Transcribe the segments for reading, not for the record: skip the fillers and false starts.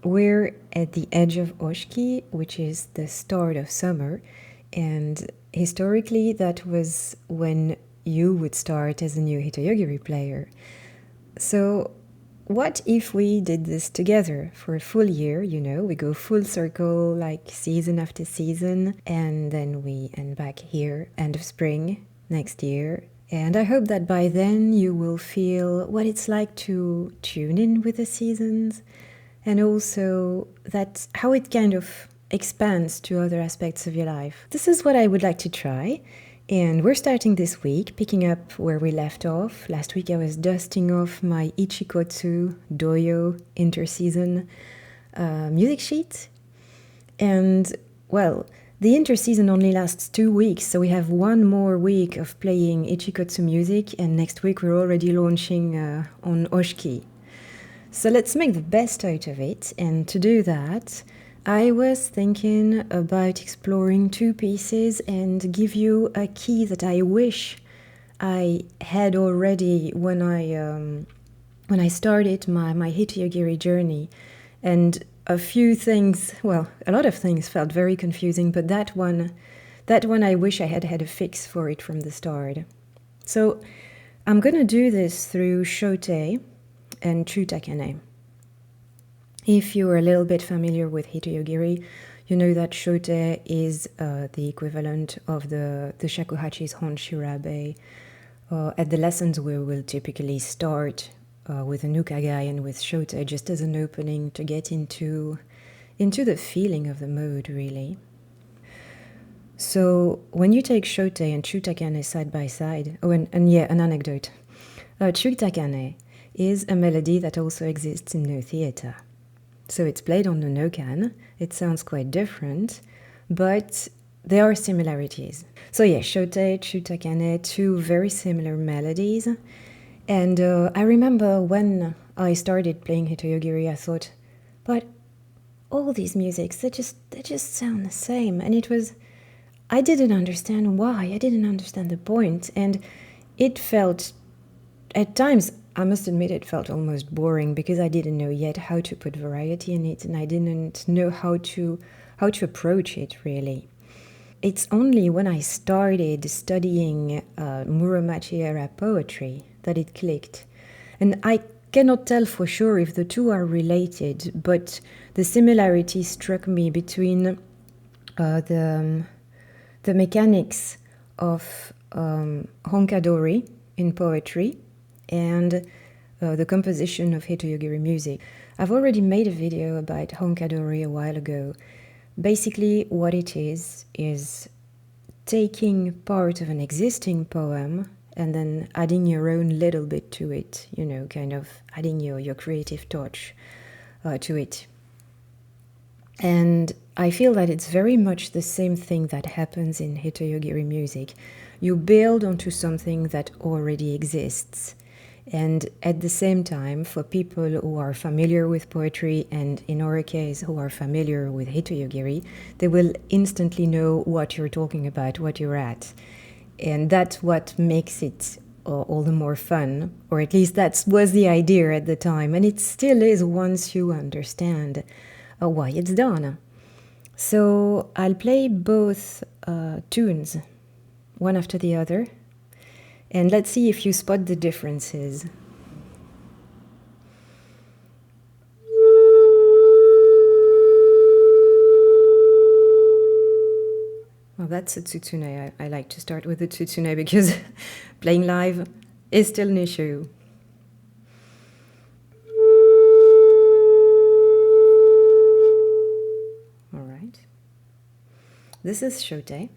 We're at the edge of Oshiki, which is the start of summer, and historically that was when you would start as a new Hitoyogiri player. So what if we did this together for a full year, we go full circle like season after season, and then we end back here end of spring next year. And I hope that by then you will feel what it's like to tune in with the seasons, and also that how it kind of expands to other aspects of your life. This is what I would like to try. And we're starting this week, picking up where we left off. Last week I was dusting off my Ichikotsu Doyo interseason music sheet. And, well, the interseason only lasts 2 weeks, so we have one more week of playing Ichikotsu music, and next week we're already launching on Oshiki. So let's make the best out of it, and to do that, I was thinking about exploring 2 pieces and give you a key that I wish I had already when I started my Hitoyogiri journey. And a few things, well, a lot of things felt very confusing, but that one I wish I had had a fix for it from the start. So I'm going to do this through shote and chutakane. If you are a little bit familiar with Hitoyogiri, you know that shote is the equivalent of the shakuhachi's hon shirabe. At the lessons we will typically start with a nukagai and with shote just as an opening to get into the feeling of the mode, really. So when you take shote and chutakane side by side, and yeah, an anecdote. Chutakane is a melody that also exists in no theater. So it's played on the no-kan. It sounds quite different, but there are similarities. So yeah, shote, chutakane, 2 very similar melodies. And I remember when I started playing Hitoyogiri, I thought, but all these musics, they just sound the same. And I didn't understand why. I didn't understand the point. And it felt, at times, I must admit, it felt almost boring because I didn't know yet how to put variety in it, and I didn't know how to approach it, really. It's only when I started studying Muromachi era poetry that it clicked. And I cannot tell for sure if the 2 are related, but the similarity struck me between the mechanics of honkadori in poetry and the composition of Hitoyogiri music. I've already made a video about honkadori a while ago. Basically, what it is taking part of an existing poem and then adding your own little bit to it, kind of adding your creative touch to it. And I feel that it's very much the same thing that happens in Hitoyogiri music. You build onto something that already exists. And at the same time, for people who are familiar with poetry, and in our case, who are familiar with Hitoyogiri, they will instantly know what you're talking about, what you're at. And that's what makes it all the more fun, or at least that was the idea at the time, and it still is once you understand why it's done. So I'll play both tunes, one after the other, and let's see if you spot the differences. Well, that's a tsutsune. I like to start with the tsutsune because playing live is still an issue. All right. This is shote.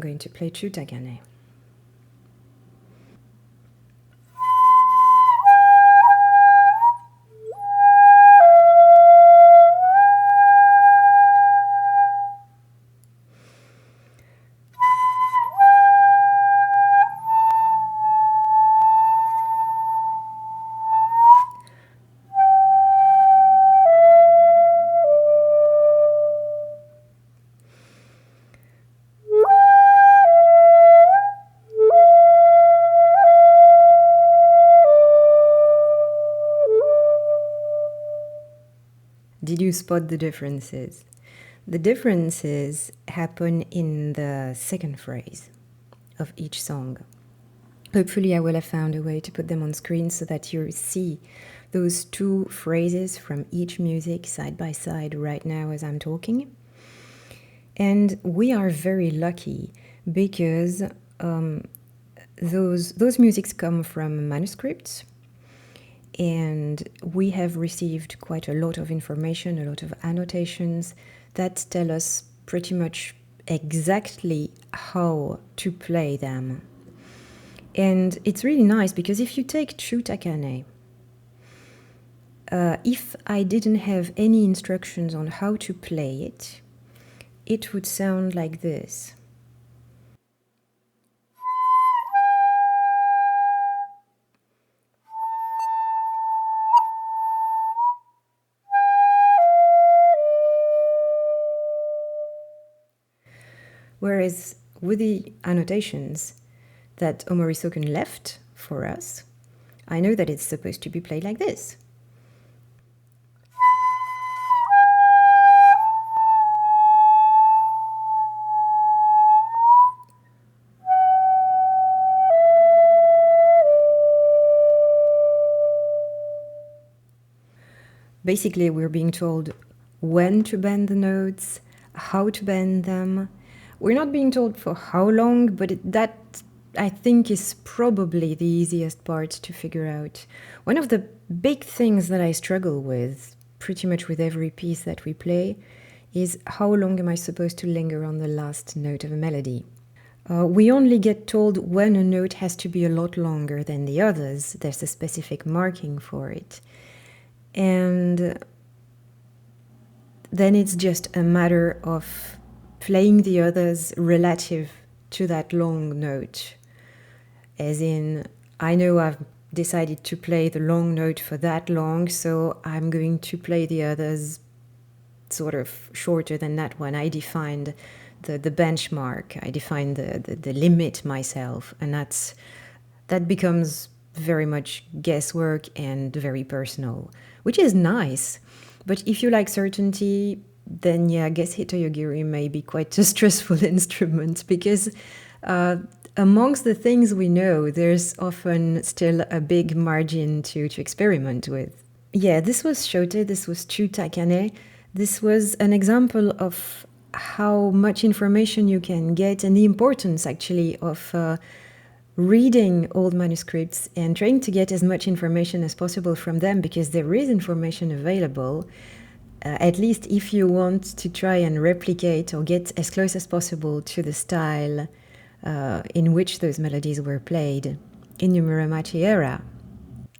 going to play Chutakane. Did you spot the differences? The differences happen in the second phrase of each song. Hopefully I will have found a way to put them on screen so that you see those two phrases from each music side by side right now as I'm talking. And we are very lucky because those musics come from manuscripts, and we have received quite a lot of information, a lot of annotations that tell us pretty much exactly how to play them. And it's really nice because if you take Chutakane, if I didn't have any instructions on how to play it, it would sound like this. Whereas with the annotations that Omori-Sokun left for us, I know that it's supposed to be played like this. Basically, we're being told when to bend the notes, how to bend them. We're not being told for how long, but that, I think, is probably the easiest part to figure out. One of the big things that I struggle with, pretty much with every piece that we play, is how long am I supposed to linger on the last note of a melody? We only get told when a note has to be a lot longer than the others. There's a specific marking for it. And then it's just a matter of playing the others relative to that long note. As in, I know I've decided to play the long note for that long, so I'm going to play the others sort of shorter than that one. I defined the benchmark, I defined the limit myself, and that becomes very much guesswork and very personal, which is nice. But if you like certainty, then yeah, I guess Hitoyogiri may be quite a stressful instrument because amongst the things we know, there's often still a big margin to experiment with. Yeah, this was Shote, this was Chutakane. This was an example of how much information you can get and the importance actually of reading old manuscripts and trying to get as much information as possible from them, because there is information available, at least if you want to try and replicate or get as close as possible to the style in which those melodies were played in the Muromachi era.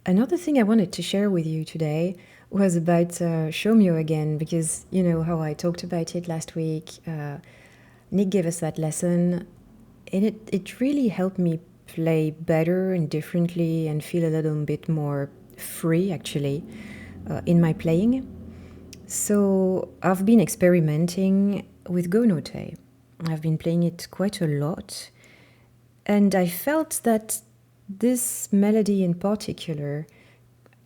Another thing I wanted to share with you today was about Shomyo again, because you know how I talked about it last week. Nick gave us that lesson, and it really helped me play better and differently and feel a little bit more free, actually, in my playing. So I've been experimenting with Go Note. I've been playing it quite a lot, and I felt that this melody in particular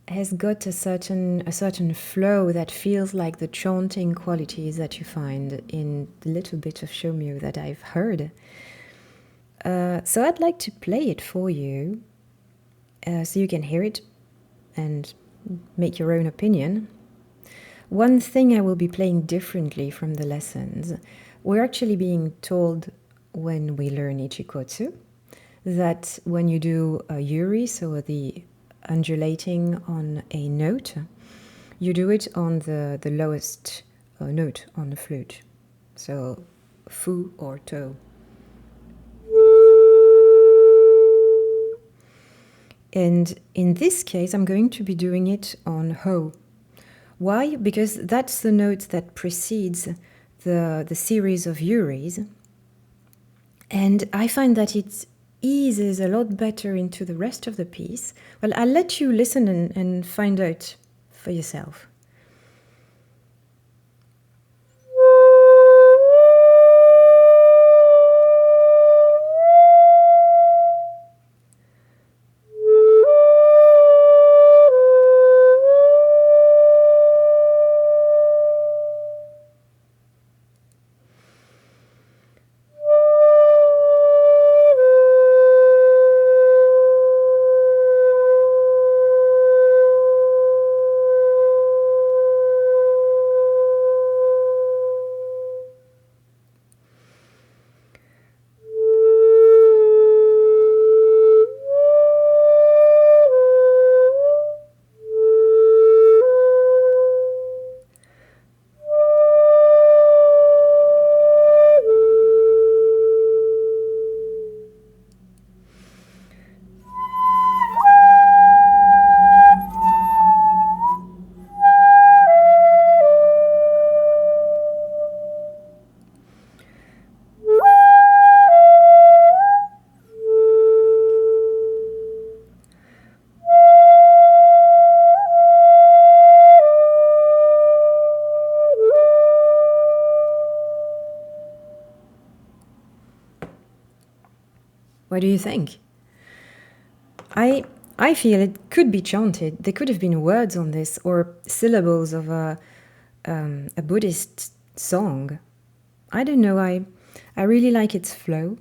has got a certain flow that feels like the chanting qualities that you find in the little bit of Shomyo that I've heard. So I'd like to play it for you so you can hear it and make your own opinion. One thing I will be playing differently from the lessons, we're actually being told when we learn Ichikotsu that when you do a yuri, so the undulating on a note, you do it on the lowest note on the flute, so fu or to. And in this case, I'm going to be doing it on ho. Why? Because that's the note that precedes the series of yuris. And I find that it eases a lot better into the rest of the piece. Well, I'll let you listen and find out for yourself. What do you think? I feel it could be chanted. There could have been words on this or syllables of a Buddhist song. I don't know. I really like its flow.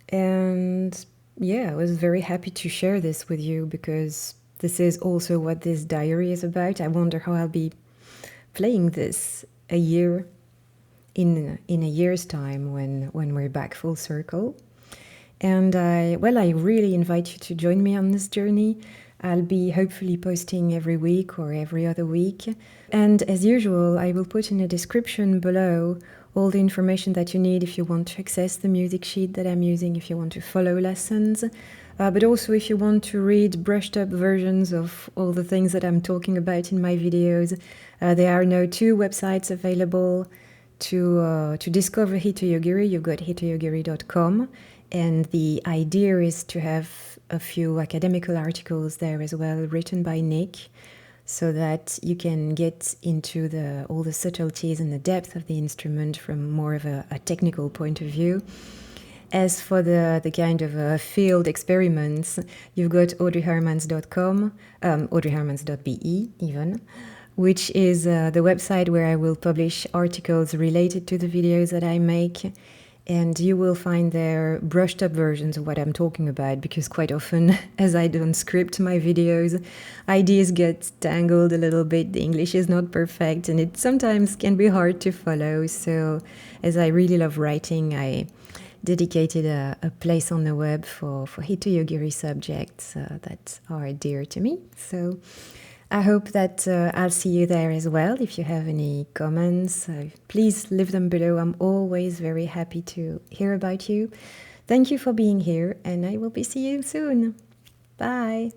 And yeah, I was very happy to share this with you because this is also what this diary is about. I wonder how I'll be playing this a year in a year's time when we're back full circle. And I really invite you to join me on this journey. I'll be hopefully posting every week or every other week. And as usual, I will put in a description below all the information that you need if you want to access the music sheet that I'm using, if you want to follow lessons, but also if you want to read brushed up versions of all the things that I'm talking about in my videos. There are now 2 websites available to discover Hitoyogiri. You've got hitoyogiri.com. And the idea is to have a few academical articles there as well, written by Nick, so that you can get into all the subtleties and the depth of the instrument from more of a technical point of view. As for the kind of field experiments, you've got audreyhermans.com, audreyhermans.be even, which is the website where I will publish articles related to the videos that I make. And you will find there brushed up versions of what I'm talking about, because quite often, as I don't script my videos, ideas get tangled a little bit. The English is not perfect, and it sometimes can be hard to follow. So, as I really love writing, I dedicated a place on the web for Hitoyogiri subjects that are dear to me. So, I hope that I'll see you there as well. If you have any comments, please leave them below. I'm always very happy to hear about you. Thank you for being here, and I will be seeing you soon. Bye.